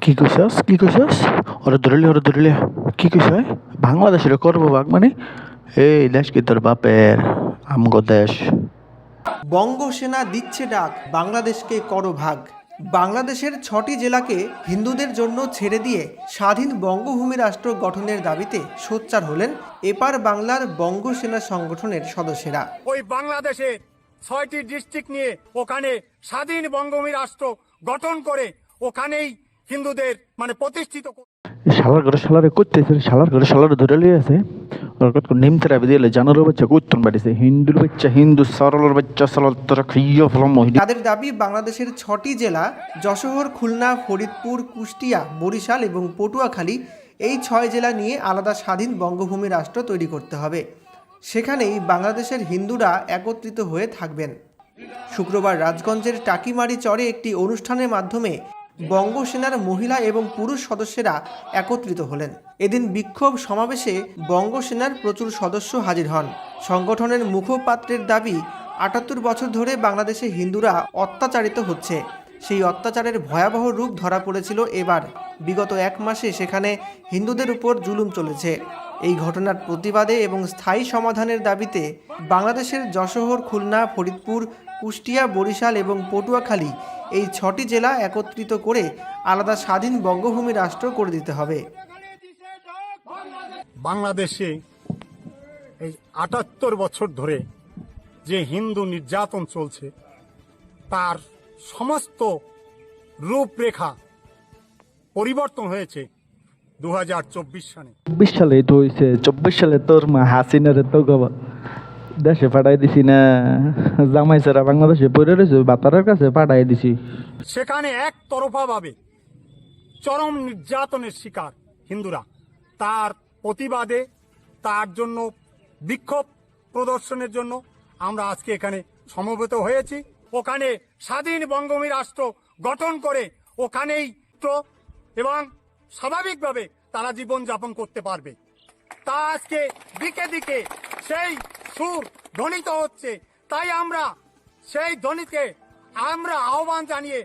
কি কইছস? ওরে ধরলি কি কইছ? বাংলাদেশের করবো ভাগ মানে এই দেশ কি তোর বাপের আমগো দেশ। বঙ্গসেনা দিচ্ছে ডাক, বাংলাদেশকে করো ভাগ। বাংলাদেশের 6টি জেলাকে হিন্দুদের জন্য ছেড়ে দিয়ে স্বাধীন বঙ্গভূমি রাষ্ট্র গঠনের দাবিতে সোচ্চার হলেন এপার বাংলার বঙ্গসেনা সংগঠনের সদস্যরা। ওই বাংলাদেশে 6টি ডিস্ট্রিক্ট নিয়ে ওখানে স্বাধীন বঙ্গভূমি রাষ্ট্র গঠন করে ওখানেই হিন্দুদের প্রতিষ্ঠিত। শালার ঘরে শালারে ধরে লিয়ে আছে ওর কত নিমতে রাবি দিলে জানোর বাচ্চা কুত্তন বাড়িছে হিন্দুর বাচ্চা হিন্দু সরলের বাচ্চা সরল তোরা খাইয়া ফেলাম মহিলা। তাদের দাবি বাংলাদেশের 6টি জেলা যশোর, খুলনা, ফরিদপুর, কুষ্টিয়া, বরিশাল এবং পটুয়াখালী, এই 6 জেলা নিয়ে আলাদা স্বাধীন বঙ্গভূমি রাষ্ট্র তৈরি করতে হবে। সেখানেই বাংলাদেশের হিন্দুরা একত্রিত হয়ে থাকবেন। শুক্রবার রাজগঞ্জের টাকিমারি চরে একটি অনুষ্ঠানের মাধ্যমে বঙ্গসেনার মহিলা এবং পুরুষ সদস্যরা একত্রিত হলেন। এদিন বিক্ষোভ সমাবেশে বঙ্গসেনার প্রচুর সদস্য হাজির হন। সংগঠনের মুখপাত্রের দাবি, ৭৮ বছর ধরে বাংলাদেশে হিন্দুরা অত্যাচারিত হচ্ছে। সেই অত্যাচারের ভয়াবহ রূপ ধরা পড়েছিল এবার। বিগত 1 মাসে সেখানে হিন্দুদের উপর জুলুম চলেছে। এই ঘটনার প্রতিবাদে এবং স্থায়ী সমাধানের দাবিতে বাংলাদেশের যশোর, খুলনা, ফরিদপুর, কুষ্টিয়া, বরিশাল এবং পটুয়াখালী, এই 6টি জেলা একত্রিত করে আলাদা স্বাধীন বঙ্গভূমি রাষ্ট্র করে দিতে হবে। বাংলাদেশে এই ৭৮ বছর ধরে যে হিন্দু নির্যাতন চলছে তার সমস্ত রূপরেখা পরিবর্তন হয়েছে 2024 সালে। 24 সালে তো হয়েছে, 24 সালে তোর মা হাসিনারে তো দেশে পাঠাই দিছি না, জামাই সারা বাংলাদেশে পড়ে রয়েছে, বাতারের কাছে পাঠাই দিছি। সেখানে একতরফাভাবে চরম নির্যাতনের শিকার হিন্দুরা। তার প্রতিবাদে, তার জন্য বিক্ষোভ প্রদর্শনের জন্য আমরা আজকে এখানে সমবেত হয়েছি। ওখানে স্বাধীন বঙ্গভূমি রাষ্ট্র গঠন করে ওখানেই তো এবং স্বাভাবিকভাবে তারা জীবনযাপন করতে পারবে। তা আজকে দিকে দিকে সেই সুর ধ্বনিত হচ্ছে। তাই আমরা সেই ধ্বনিকে আমরা আহ্বান জানিয়ে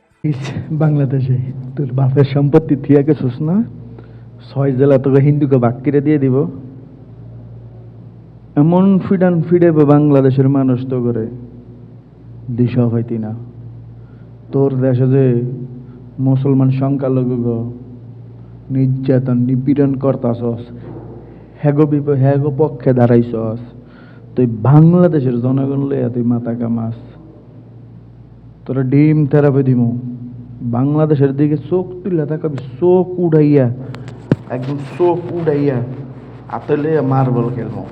বাংলাদেশে তোর বাপের সম্পত্তি থিয়া গেছিস না, 6 জেলা তোকে হিন্দুকে ভাগ করে দিয়ে দিব। এমন ফিডাইবে বাংলাদেশের মানুষ তো করে দিশা হইতি না। তোর দেশে যে মুসলমান সংখ্যালঘু নির্যাতন নিপীড়ন করতাছস, হ্যাগো পক্ষে দাঁড়াইছস, তুই বাংলাদেশের জনগণ লইয়া তুই মাথা কামাস। তোরা ডিম থেরাপি দিব, বাংলাদেশের দিকে চোখ তুলে তাকাবি, চোখ উড়াইয়া, একদম চোখ উড়াইয়া হাতে লইয়া মার্বল খেলবো।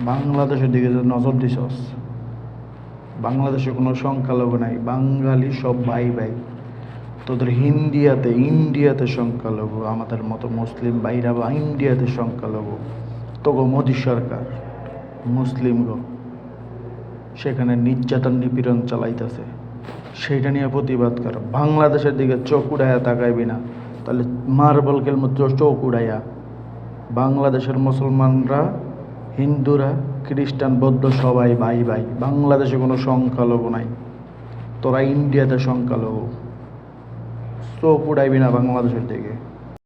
বাংলাদেশের দিকে যে নজর দিছস, বাংলাদেশে কোনো সংখ্যালঘু নাই, বাঙালি সব ভাই ভাই। তোদের ইন্ডিয়াতে সংখ্যালঘু, আমাদের মতো মুসলিম ভাইরা বা ইন্ডিয়াতে সংখ্যালঘু। তোগো মোদী সরকার মুসলিম গো সেখানে নির্যাতন নিপীড়ন চালাইতেছে, সেইটা নিয়ে প্রতিবাদ কর। বাংলাদেশের দিকে চোখ উড়াইয়া তাকাইবি না, তাহলে মার্বল খেলমো চোখ উড়াইয়া। বাংলাদেশের মুসলমানরা, হিন্দুরা, খ্রিস্টান, বৌদ্ধ সবাই ভাই ভাই। বাংলাদেশে কোনো সংখ্যালঘু নাই, তোরা ইন্ডিয়াতে সংখ্যালঘু। চোখ উড়াইবি না বাংলাদেশের দিকে।